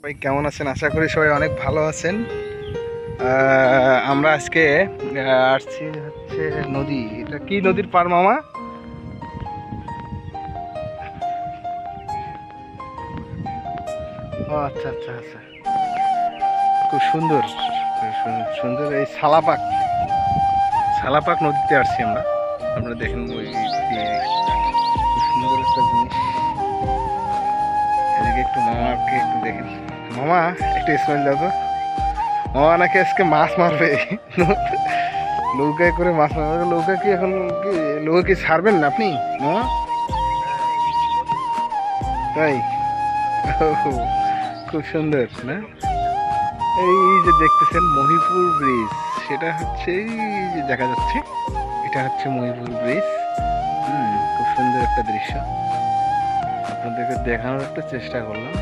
ভাই কেমন আছেন? আশা করি সবাই অনেক ভালো আছেন। আমরা আজকে আসছি হচ্ছে নদী। এটা কি নদীর পার মামা? ও আচ্ছা আচ্ছা আচ্ছা, খুব সুন্দর। সুন্দর এই সালাপাক সালাপাক নদীতে আসছি আমরা। আপনারা দেখেন ওই খুব সুন্দর একটা জিনিস। এদিকে একটু মামাকে একটু দেখেন। মামা একটু স্মাইল দাও তো। মামা নাকি আজকে মাছ মারবে। নৌকায় করে মাছ মারবে। নৌকা কি এখন কি নৌকা কি ছাড়বেন না আপনি মামা? তাই? ওহ, খুব সুন্দর না? এই যে দেখতেছেন মহিপুর ব্রিজ, সেটা হচ্ছে এই যে দেখা যাচ্ছে, এটা হচ্ছে মহিপুর ব্রিজ। খুব সুন্দর একটা দৃশ্য, আপনাদেরকে দেখানোর একটা চেষ্টা করলাম।